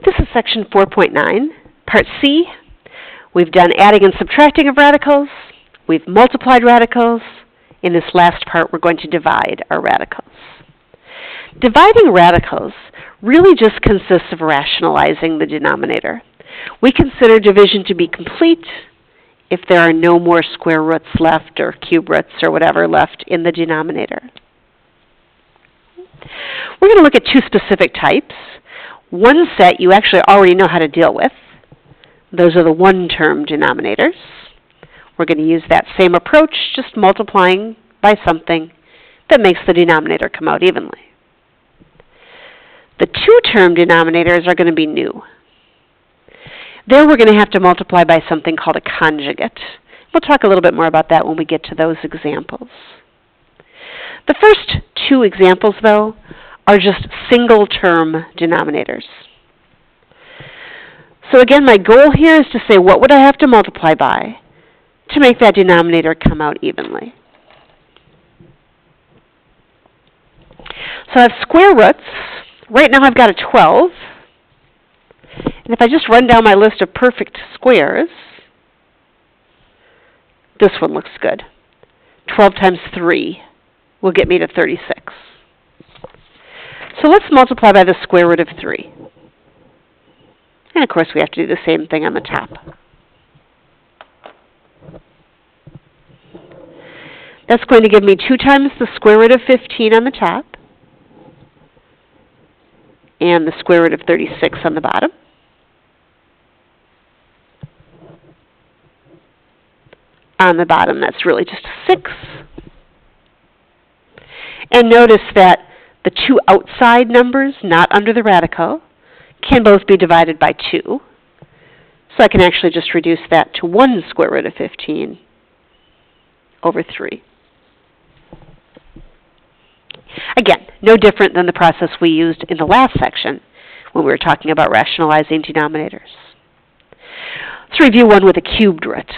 This is section 4.9, part C. We've done adding and subtracting of radicals. We've multiplied radicals. In this last part, we're going to divide our radicals. Dividing radicals really just consists of rationalizing the denominator. We consider division to be complete if there are no more square roots left or cube roots or whatever left in the denominator. We're going to look at two specific types. One set you actually already know how to deal with. Those are the one-term denominators. We're going to use that same approach, just multiplying by something that makes the denominator come out evenly. The two-term denominators are going to be new. There we're going to have to multiply by something called a conjugate. We'll talk a little bit more about that when we get to those examples. The first two examples, though, are just single-term denominators. So again, my goal here is to say, what would I have to multiply by to make that denominator come out evenly? So I have square roots. Right now I've got a 12. And if I just run down my list of perfect squares, this one looks good. 12 times 3 will get me to 36. So let's multiply by the square root of 3. And of course we have to do the same thing on the top. That's going to give me 2 times the square root of 15 on the top and the square root of 36 on the bottom. On the bottom, that's really just 6. And notice that the two outside numbers, not under the radical, can both be divided by 2. So I can actually just reduce that to 1 square root of 15 over 3. Again, no different than the process we used in the last section when we were talking about rationalizing denominators. Let's review one with a cubed root.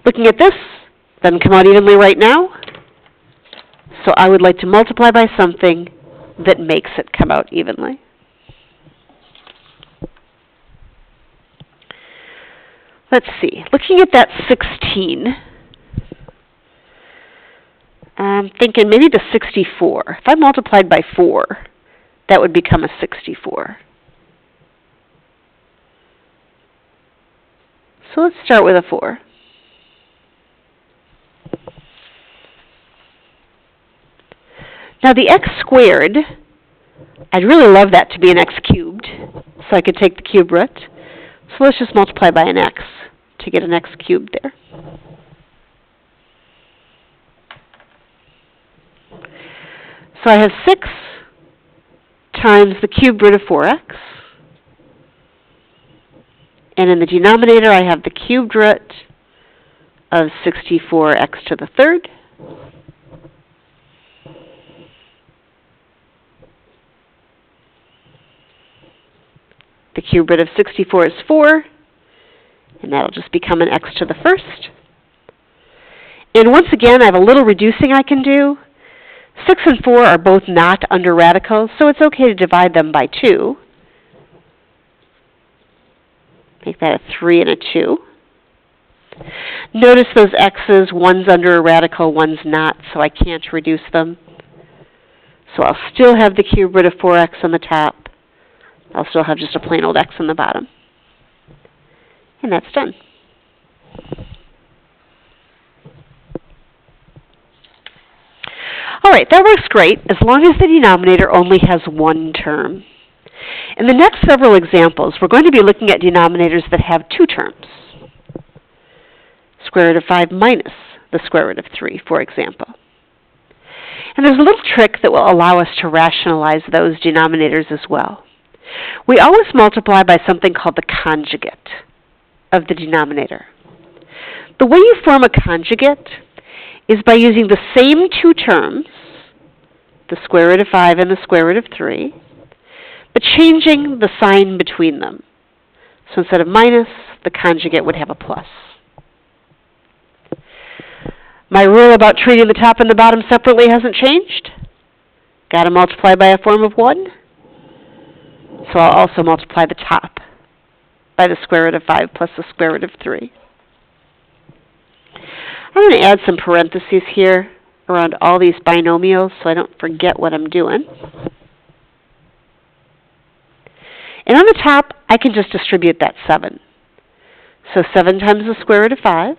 Looking at this, doesn't come out evenly right now. So I would like to multiply by something that makes it come out evenly. Let's see. Looking at that 16, I'm thinking maybe the 64. If I multiplied by 4, that would become a 64. So let's start with a 4. Now the x squared, I'd really love that to be an x cubed, so I could take the cube root. So let's just multiply by an x to get an x cubed there. So I have 6 times the cube root of 4x. And in the denominator, I have the cubed root of 64x to the third. The cube root of 64 is 4, and that'll just become an x to the first. And once again, I have a little reducing I can do. 6 and 4 are both not under radicals, so it's okay to divide them by 2. Make that a 3 and a 2. Notice those x's, one's under a radical, one's not, so I can't reduce them. So I'll still have the cube root of 4x on the top. I'll still have just a plain old x on the bottom. And that's done. All right, that works great as long as the denominator only has one term. In the next several examples, we're going to be looking at denominators that have 2 terms. Square root of 5 minus the square root of 3, for example. And there's a little trick that will allow us to rationalize those denominators as well. We always multiply by something called the conjugate of the denominator. The way you form a conjugate is by using the same 2 terms, the square root of 5 and the square root of 3, but changing the sign between them. So instead of minus, the conjugate would have a plus. My rule about treating the top and the bottom separately hasn't changed. Got to multiply by a form of 1. So I'll also multiply the top by the square root of 5 plus the square root of 3. I'm going to add some parentheses here around all these binomials so I don't forget what I'm doing. And on the top, I can just distribute that 7. So 7 times the square root of 5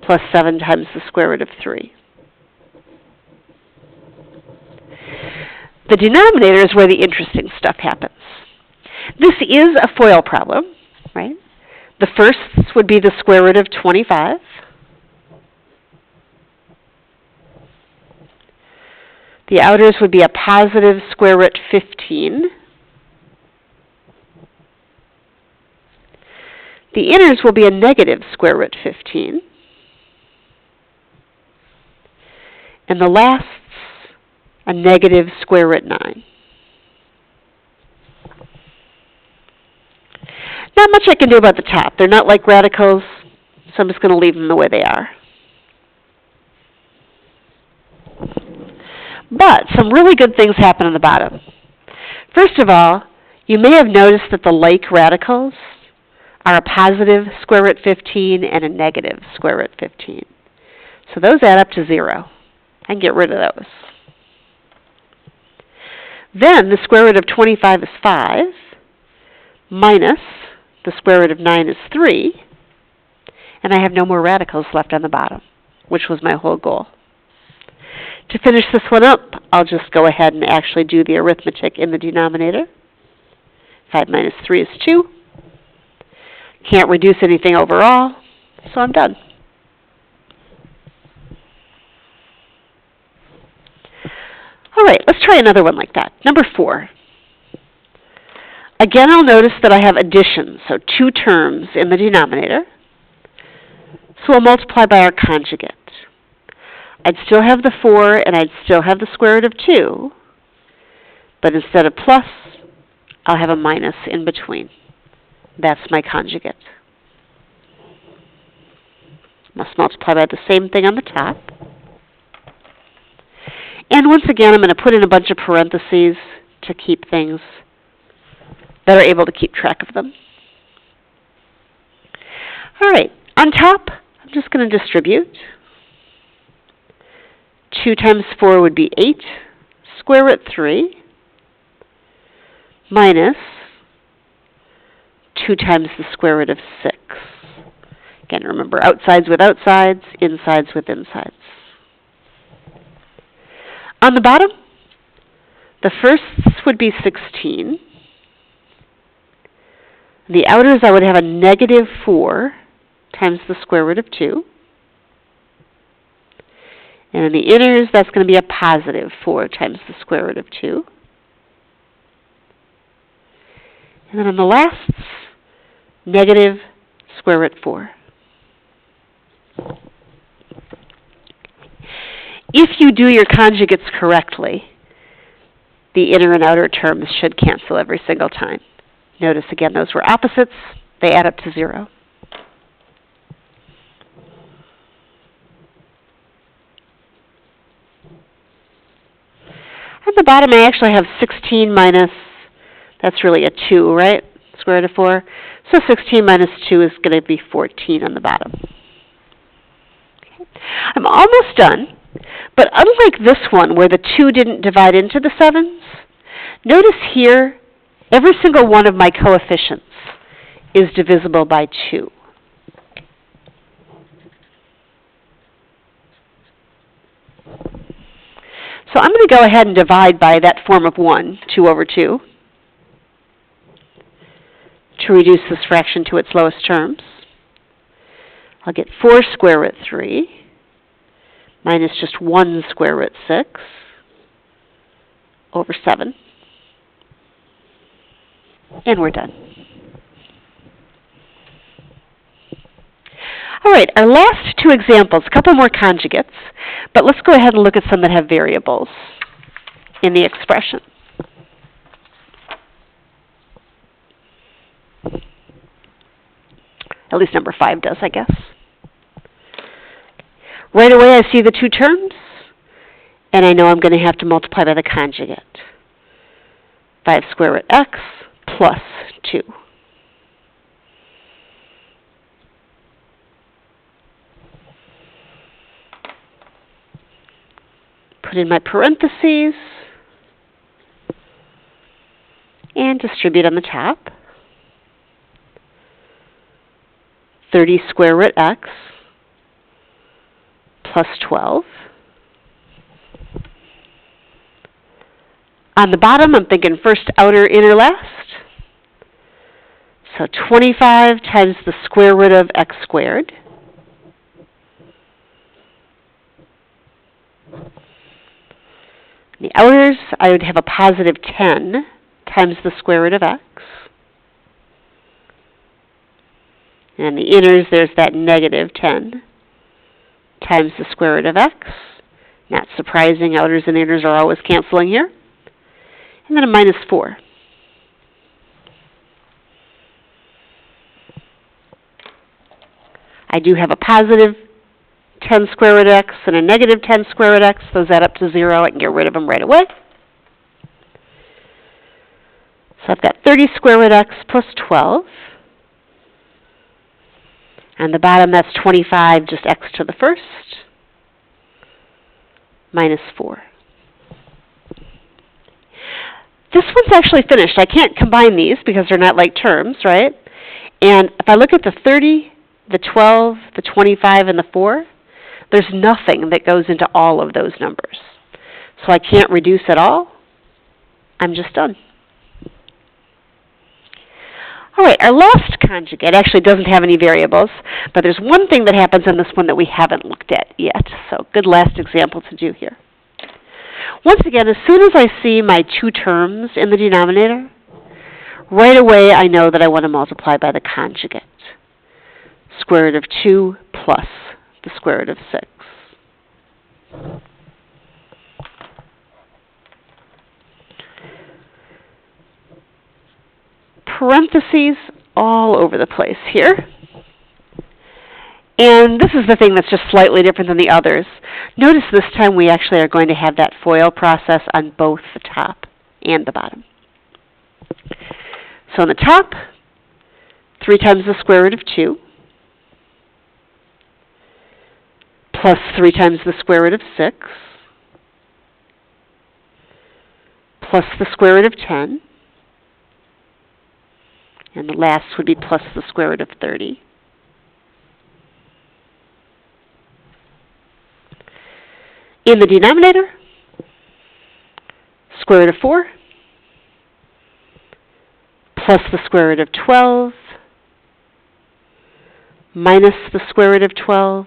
plus 7 times the square root of 3. The denominator is where the interesting stuff happens. This is a FOIL problem, right? The firsts would be the square root of 25. The outers would be a positive square root 15. The inners will be a negative square root 15. And the lasts, a negative square root 9. Not much I can do about the top. They're not like radicals, so I'm just going to leave them the way they are. But some really good things happen on the bottom. First of all, you may have noticed that the like radicals are a positive square root 15 and a negative square root 15. So those add up to 0. I can get rid of those. Then the square root of 25 is 5, minus the square root of 9 is 3, and I have no more radicals left on the bottom, which was my whole goal. To finish this one up, I'll just go ahead and actually do the arithmetic in the denominator. 5 minus 3 is 2. Can't reduce anything overall, so I'm done. All right, let's try another one like that. Number 4. Again, I'll notice that I have addition, so 2 terms in the denominator. So we'll multiply by our conjugate. I'd still have the 4, and I'd still have the square root of 2. But instead of plus, I'll have a minus in between. That's my conjugate. Must multiply by the same thing on the top. And once again, I'm going to put in a bunch of parentheses to keep things that are able to keep track of them. All right, on top, I'm just going to distribute. 2 times 4 would be 8, square root 3, minus 2 times the square root of 6. Again, remember, outsides with outsides, insides with insides. On the bottom, the firsts would be 16. The outers, I would have a negative 4 times the square root of 2. And in the inners, that's going to be a positive 4 times the square root of 2. And then on the lasts, negative square root 4. If you do your conjugates correctly, the inner and outer terms should cancel every single time. Notice again, those were opposites. They add up to 0. At the bottom, I actually have 16 minus, that's really a 2, right? Square root of 4. So 16 minus 2 is going to be 14 on the bottom. Okay. I'm almost done, but unlike this one where the 2 didn't divide into the 7s, notice here, every single one of my coefficients is divisible by 2. So I'm going to go ahead and divide by that form of 1, 2 over 2, to reduce this fraction to its lowest terms. I'll get 4 square root 3 minus just 1 square root 6 over 7. And we're done. All right, our last 2 examples, a couple more conjugates, but let's go ahead and look at some that have variables in the expression. At least number 5 does, I guess. Right away I see the 2 terms, and I know I'm going to have to multiply by the conjugate. 5 square root x plus 2. Put in my parentheses and distribute on the top. 30 square root x plus 12. On the bottom, I'm thinking first outer, inner, last. So 25 times the square root of x squared. In the outers, I would have a positive 10 times the square root of x. And the inners, there's that negative 10 times the square root of x. Not surprising, outers and inners are always canceling here. And then a minus 4. I do have a positive 10 square root x and a negative 10 square root x. Those add up to 0. I can get rid of them right away. So I've got 30 square root x plus 12. On the bottom, that's 25, just x to the first, minus 4. This one's actually finished. I can't combine these because they're not like terms, right? And if I look at the 30, the 12, the 25, and the 4, there's nothing that goes into all of those numbers. So I can't reduce at all. I'm just done. All right, our last conjugate actually doesn't have any variables, but there's one thing that happens in this one that we haven't looked at yet. So good last example to do here. Once again, as soon as I see my two terms in the denominator, right away I know that I want to multiply by the conjugate. Square root of 2 plus the square root of 6. Parentheses all over the place here. And this is the thing that's just slightly different than the others. Notice this time we actually are going to have that FOIL process on both the top and the bottom. So on the top, 3 times the square root of 2 plus 3 times the square root of 6 plus the square root of 10. And the last would be plus the square root of 30. In the denominator, square root of 4 plus the square root of 12 minus the square root of 12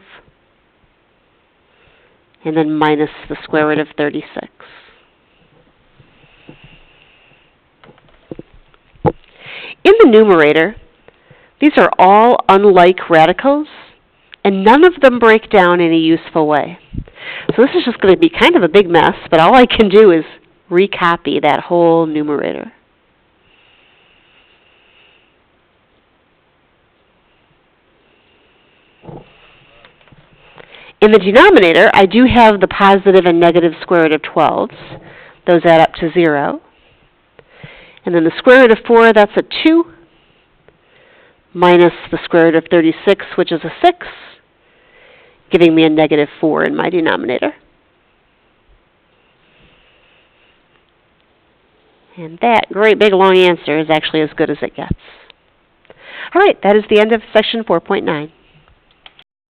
and then minus the square root of 36. In the numerator, these are all unlike radicals, and none of them break down in a useful way. So this is just going to be kind of a big mess, but all I can do is recopy that whole numerator. In the denominator, I do have the positive and negative square root of 12s. Those add up to 0. And then the square root of 4, that's a 2, minus the square root of 36, which is a 6, giving me a negative 4 in my denominator. And that great big long answer is actually as good as it gets. All right, that is the end of section 4.9.